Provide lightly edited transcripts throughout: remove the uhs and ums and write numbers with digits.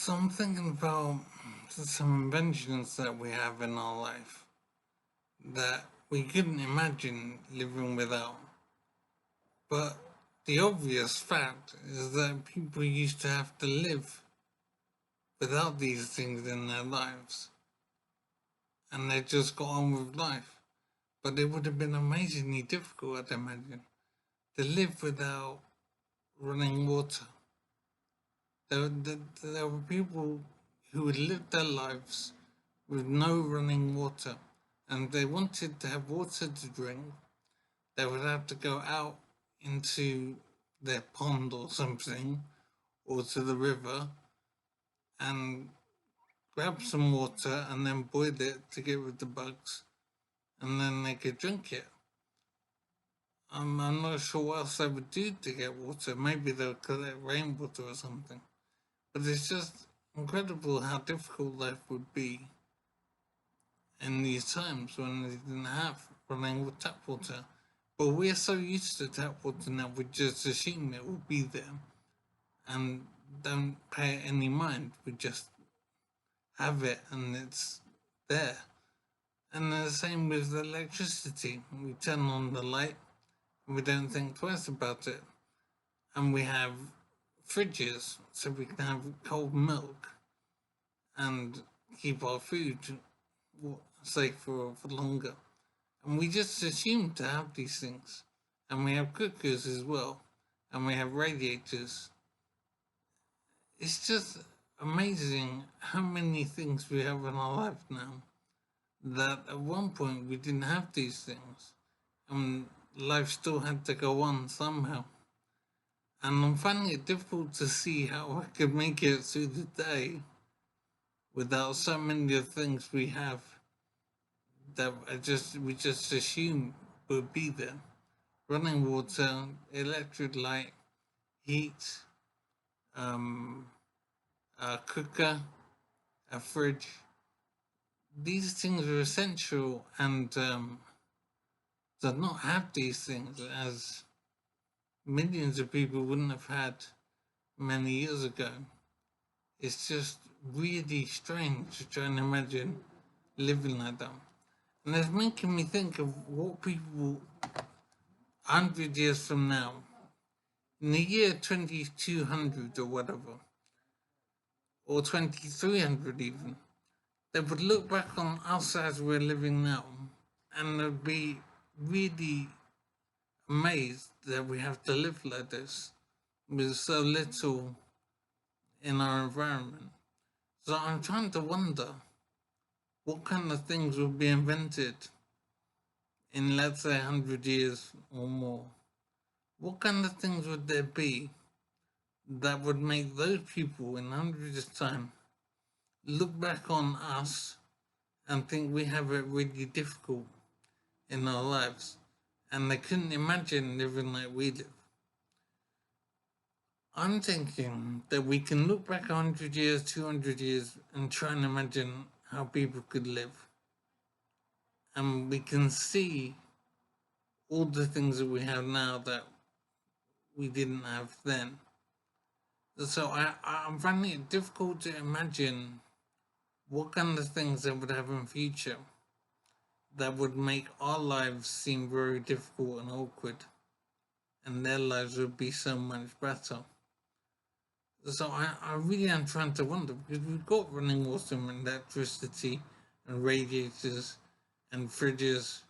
So I'm thinking about some inventions that we have in our life that we couldn't imagine living without. But the obvious fact is that people used to have to live without these things in their lives, and they just got on with life. But it would have been amazingly difficult, I'd imagine, to live without running water. There were people who would live their lives with no running water, and if they wanted to have water to drink, they would have to go out into their pond or something, or to the river, and grab some water and then boil it to get rid of the bugs, and then they could drink it. I'm not sure what else they would do to get water. Maybe they would collect rainwater or something. But it's just incredible how difficult life would be in these times when they didn't have running tap water. But we're so used to tap water now, we just assume it will be there and don't pay it any mind. We just have it and it's there. And the same with electricity. We turn on the light and we don't think twice about it. And we have fridges so we can have cold milk and keep our food safe for longer. And we just assume to have these things. And we have cookers as well. And we have radiators. It's just amazing how many things we have in our life now that at one point we didn't have these things. And life still had to go on somehow. And I'm finding it difficult to see how I could make it through the day without so many of the things we have that we just assume would be there. Running water, electric light, heat, um, a cooker, a fridge. These things are essential, and to not have these things, as millions of people wouldn't have had many years ago, it's just really strange to try and imagine living like that. And it's making me think of what people 100 years from now, in the year 2200 or whatever, or 2300 even, they would look back on us as we're living now and they'd be really amazed that we have to live like this with so little in our environment. So I'm trying to wonder what kind of things will be invented in, let's say, 100 years or more. What kind of things would there be that would make those people in 100 years' time look back on us and think we have it really difficult in our lives and they couldn't imagine living like we live? I'm thinking that we can look back 100 years, 200 years, and try and imagine how people could live. And we can see all the things that we have now that we didn't have then. So I'm finding it difficult to imagine what kind of things they would have in future that would make our lives seem very difficult and awkward, and their lives would be so much better. So I really am trying to wonder, because we've got running water and electricity and radiators and fridges.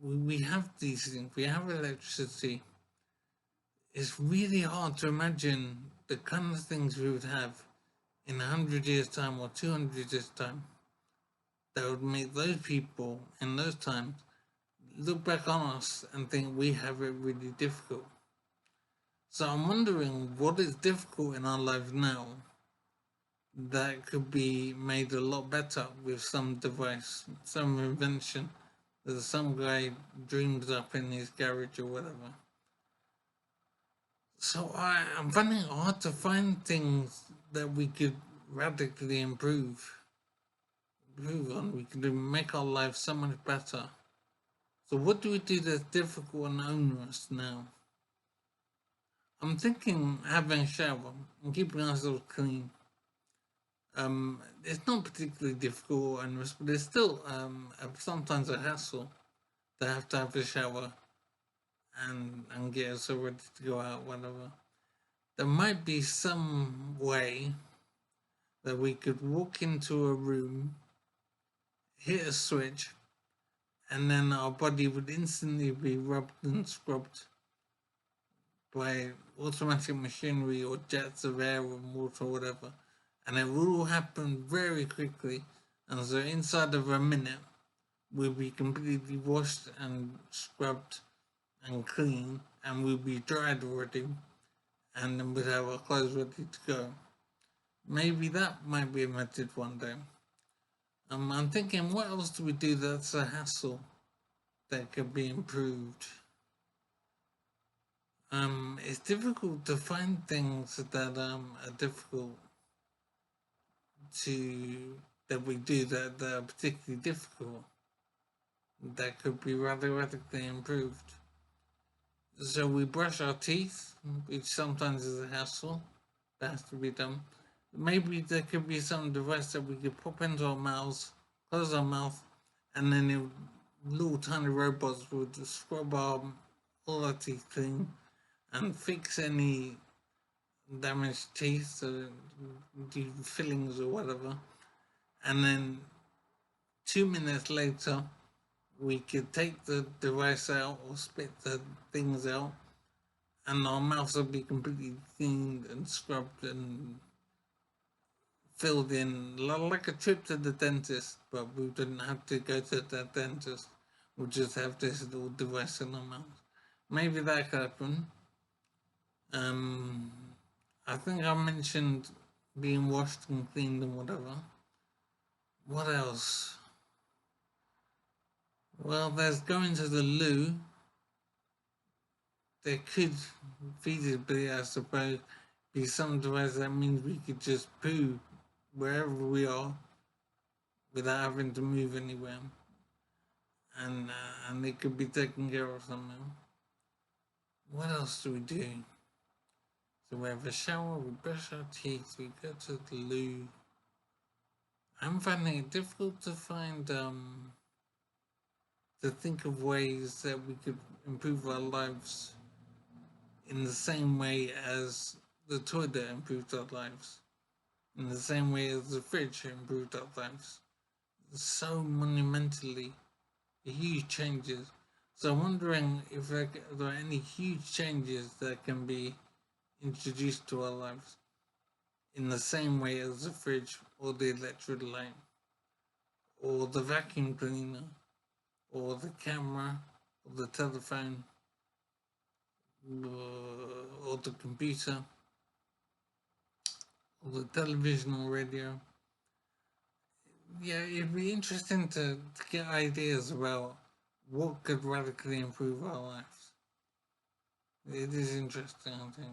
We have these things. We have electricity. It's really hard to imagine the kind of things we would have in 100 years' time or 200 years' time that would make those people in those times look back on us and think we have it really difficult. So I'm wondering what is difficult in our lives now that could be made a lot better with some device, some invention that some guy dreams up in his garage or whatever. So I'm finding it hard to find things that we could radically improve on. We could make our lives so much better. So what do we do that's difficult and onerous now? I'm thinking having a shower and keeping ourselves clean. It's not particularly difficult and but it's still sometimes a hassle to have a shower and get us all ready to go out, whatever. There might be some way that we could walk into a room, hit a switch, and then our body would instantly be rubbed and scrubbed by automatic machinery or jets of air or water or whatever. And it will all happen very quickly. And so inside of a minute, we'll be completely washed and scrubbed and clean, and we'll be dried already, and then we'll have our clothes ready to go. Maybe that might be invented one day. I'm thinking, what else do we do that's a hassle that could be improved? It's difficult to find things that are difficult to that we do that are particularly difficult that could be rather radically improved. So we brush our teeth, which sometimes is a hassle that has to be done. Maybe there could be some device that we could pop into our mouths, close our mouth, and then little tiny robots would scrub all our teeth clean and fix any damaged teeth, do fillings or whatever. And then 2 minutes later, we could take the device out or spit the things out, and our mouths would be completely cleaned and scrubbed and filled in, like a trip to the dentist, but we didn't have to go to the dentist. We just have this little device in our mouth. Maybe that could happen. I think I mentioned being washed and cleaned and whatever. What else? Well, there's going to the loo. There could feasibly, I suppose, be some device that means we could just poo wherever we are without having to move anywhere, and it could be taken care of somehow. What else do we do? So we have a shower, we brush our teeth, we go to the loo. I'm finding it difficult to find to think of ways that we could improve our lives in the same way as the toilet improved our lives, in the same way as the fridge improved our lives. So monumentally huge changes. So I'm wondering if there are any huge changes that can be introduced to our lives in the same way as the fridge or the electric light or the vacuum cleaner or the camera or the telephone or the computer or the television or radio. Yeah, it'd be interesting to get ideas about what could radically improve our lives. It is interesting, I think.